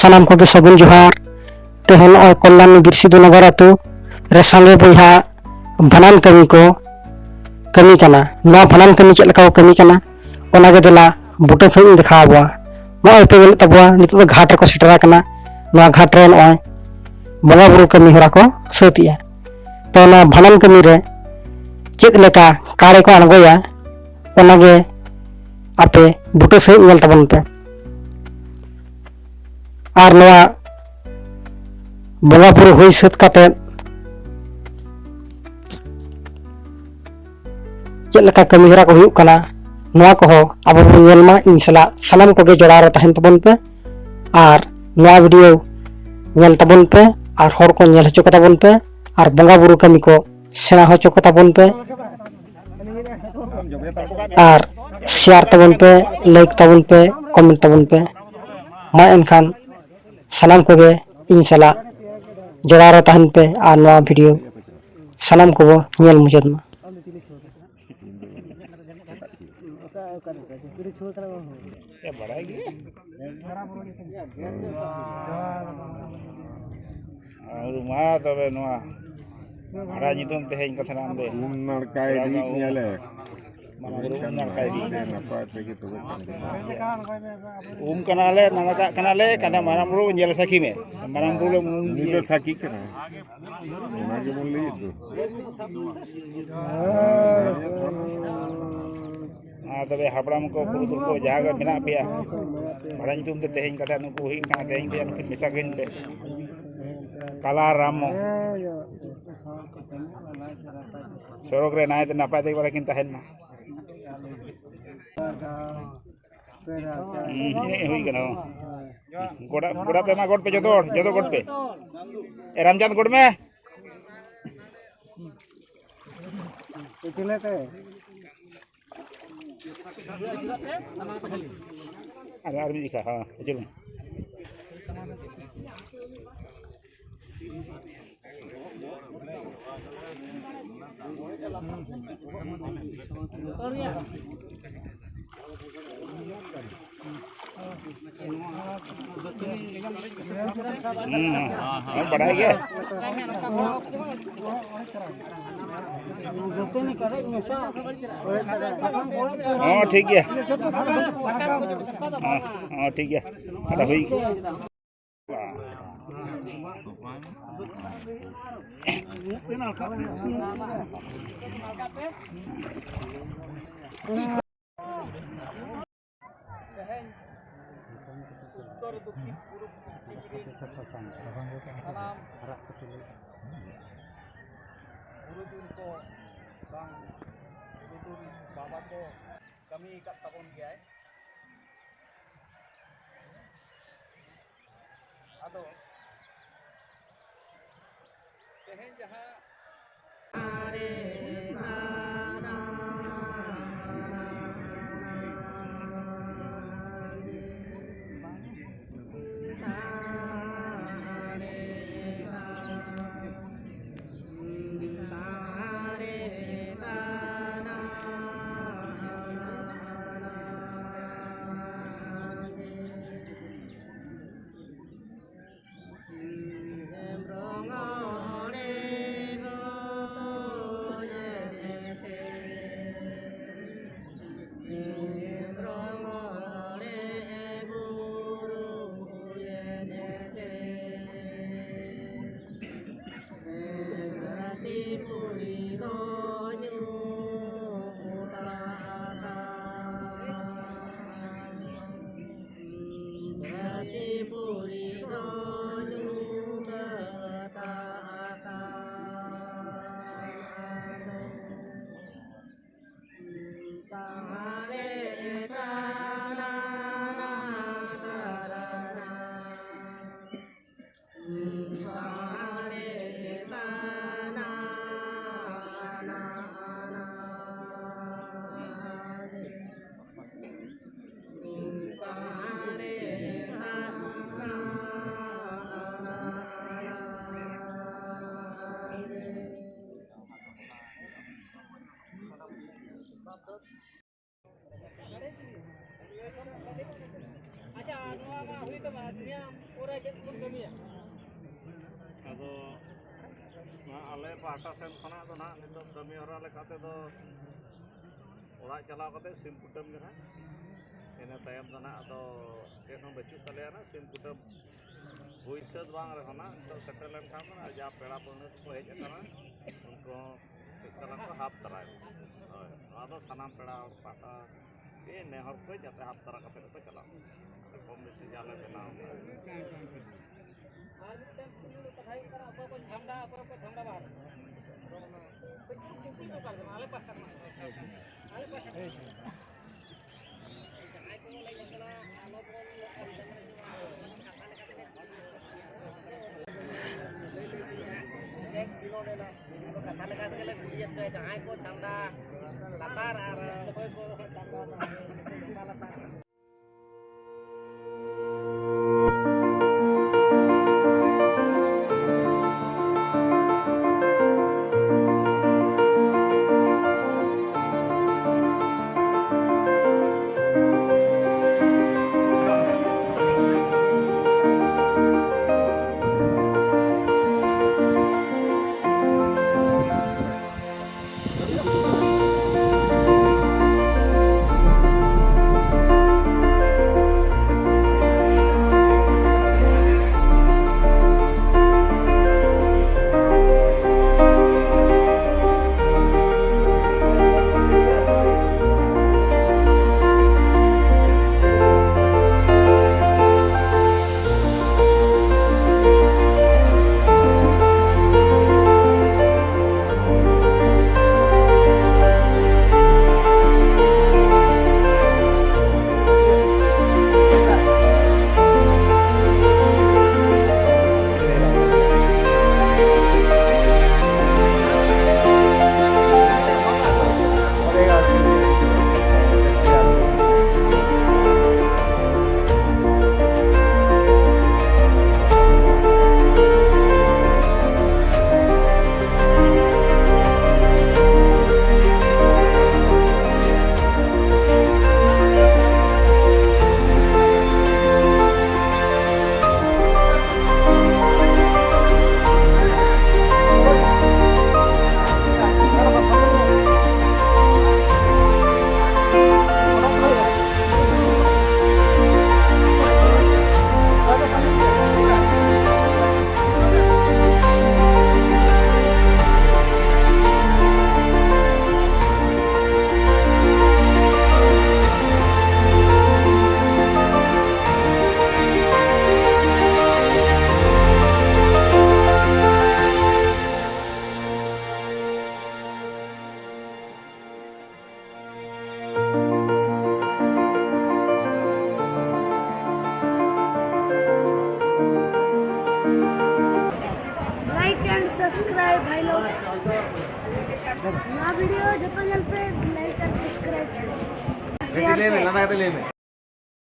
सानाम को सगुन जोहार तेहन नॉय कल्याणी बिरसिदु नगर आतु रे सांगे बहा भानान कमी को कमी कना नवा भानान कमी चेक लका कमी कना ओनागे देला बुटा सही देखा बुआ नॉय पे गेल तबुआ नितो तो घाट रको सेटरा कना नवा घाट रे नॉय बंगा बुरु कमी होरा को सतिया तो ना भानान कमी रे चेक लेका कारे को अणगोया ओनागे आपे बुटा सही नेल तबन पे और नवा बंगा बुरु हुई सत काते चेक लेका कमी होरा को हुयुक कना नवा को अब नेलमा इन सला सानाम को गे जोड़ा रे तहन तबन पे और नवा वीडियो नेल तबन पे और हर को नेल हचो कताबन पे और बंगा बुरु कमी को सेना हचो कताबन पे और शेयर तबन पे लाइक तबन पे कमेंट तबन पे मा एनखान सानाम को गे इन सला जोड़ा रे तहन पे और नवा वीडियो सानाम को नेल मुचाद मा और मा तबे नवा आड़ा नितम तेहेन कथा नाम दे नरकाय दी नेले नरकाय दी नपाय पे के तबे कनाले ननका कनाले कना माराम बुरु नेल साखी में माराम बुरु नितो साकी कना ओना के बोल ली दो तबे हापड़ाम को पुरुतुल को जागा मेना पेया आड़ा नितम ते तेहेन कथा नुकु हुई कना तेहेन पे नुकु मिसागिन पे काला रामो सरक रे नाय ते नापाय ते बारा किन तहन मा हुई कना गोड़ा गोड़ा पे मा गोड़ पे जतो गोड़ पे ए रामचंद गोड़ में इतने ते अरे आदमी दिखा हां चलो बड़ा है क्या हाँ ठीक है हाँ ठीक है अरे हुई बाबा को कमी का तबन गया है आदो तेहेन जहां अच्छा ᱟᱫᱚ ᱟᱞᱮ ᱯᱟᱦᱴᱟ ᱥᱮᱱ ᱠᱷᱚᱱᱟᱜ ᱫᱚ ᱱᱟᱦᱟᱜ ᱱᱤᱛᱚᱜ ᱠᱟᱹᱢᱤ ᱦᱚᱨᱟ ᱞᱮᱠᱟ ᱛᱮᱫᱚ ᱚᱲᱟᱜ ᱪᱟᱞᱟᱣ ᱠᱟᱛᱮ ᱥᱤᱢ ᱠᱩᱴᱟᱹᱢ ᱜᱮ ᱱᱟᱦᱟᱜ ᱤᱱᱟᱹ ᱛᱟᱭᱚᱢ ᱫᱚ ᱱᱟᱦᱟᱜ ᱟᱫᱚ ᱪᱮᱫ ᱦᱚᱸ ᱵᱟᱹᱪᱩᱜ ᱛᱟᱞᱮᱭᱟ ᱱᱟᱦᱟᱜ ᱥᱤᱢ ᱠᱩᱴᱟᱹᱢ ᱦᱩᱭ ᱥᱟᱹᱛ ᱵᱟᱝ ᱨᱮᱦᱚᱸ ᱱᱟᱦᱟᱜ ᱱᱤᱛᱚᱜ ᱥᱮᱴᱮᱨ ᱞᱮᱱᱠᱷᱟᱱ ᱫᱚ ᱡᱟ ᱯᱮᱲᱟ ᱯᱟᱹᱲᱦᱟᱹ ᱠᱚ ᱦᱮᱡ ᱟᱠᱟᱱᱟ ᱩᱱᱠᱩ ᱦᱚᱸ ᱠᱟᱹᱡ ᱛᱟᱞᱟᱝ ᱠᱚ ᱦᱟᱯ ᱛᱟᱨᱟᱭᱟ ᱦᱳᱭ ᱱᱚᱣᱟ ᱫᱚ ᱥᱟᱱᱟᱢ ᱯᱮᱲᱟ ᱦᱚᱲ ᱯᱟᱦᱴᱟ ᱱᱮᱦᱚᱨ ᱠᱚ ᱡᱟᱛᱮ ᱦᱟᱯ ᱛᱟᱨᱟ ᱠᱟᱛᱮ ᱠᱚ ᱪᱟᱞᱟᱜ ᱠᱚᱢ ᱵᱮᱥᱤ ᱡᱟᱞᱮ ᱵᱮᱱᱟᱣ ᱟᱨ ᱢᱤᱫᱴᱮᱱ ᱥᱩᱢᱩᱝ ᱠᱟᱛᱷᱟ ᱦᱩᱭᱩᱜ ᱠᱟᱱᱟ ᱚᱠᱚᱭ ᱠᱚ ᱡᱷᱟᱢᱰᱟ ᱚᱠᱚᱭ ᱠᱚ ᱡᱷᱟᱢᱰᱟ ᱵᱟᱦᱟᱨ ᱠᱩᱠᱞᱤ ᱫᱚᱨᱠᱟর ᱠᱟᱱᱟ ᱟᱞᱮ ᱯᱟᱥᱴᱟ ᱠᱷᱚᱱᱟᱜ ᱟᱞᱮ ᱯᱟᱥᱴᱟ ᱠᱷᱚᱱᱟᱜ ᱡᱟᱦᱟᱸᱭ ᱠᱚ ᱞᱟᱹᱭ ᱠᱟᱱᱟ ᱟᱞᱚ ᱵᱚᱱ ᱠᱟᱛᱷᱟ ᱞᱮᱠᱟ ᱛᱮᱜᱮᱞᱮ ᱠᱩᱞᱤᱭᱮᱫ ᱯᱮ ᱡᱟᱦᱟᱸᱭ ᱠᱚ ᱪᱟᱸᱫᱟ ᱞᱟᱛᱟᱨ ᱟᱨ ᱚᱠᱚᱭ ᱠᱚ ᱪᱟᱸᱫᱟ ᱞᱟᱛᱟᱨ लाइक एंड सब्सक्राइब भाई लोग ना वीडियो जो तो पे लाइक एंड सब्सक्राइब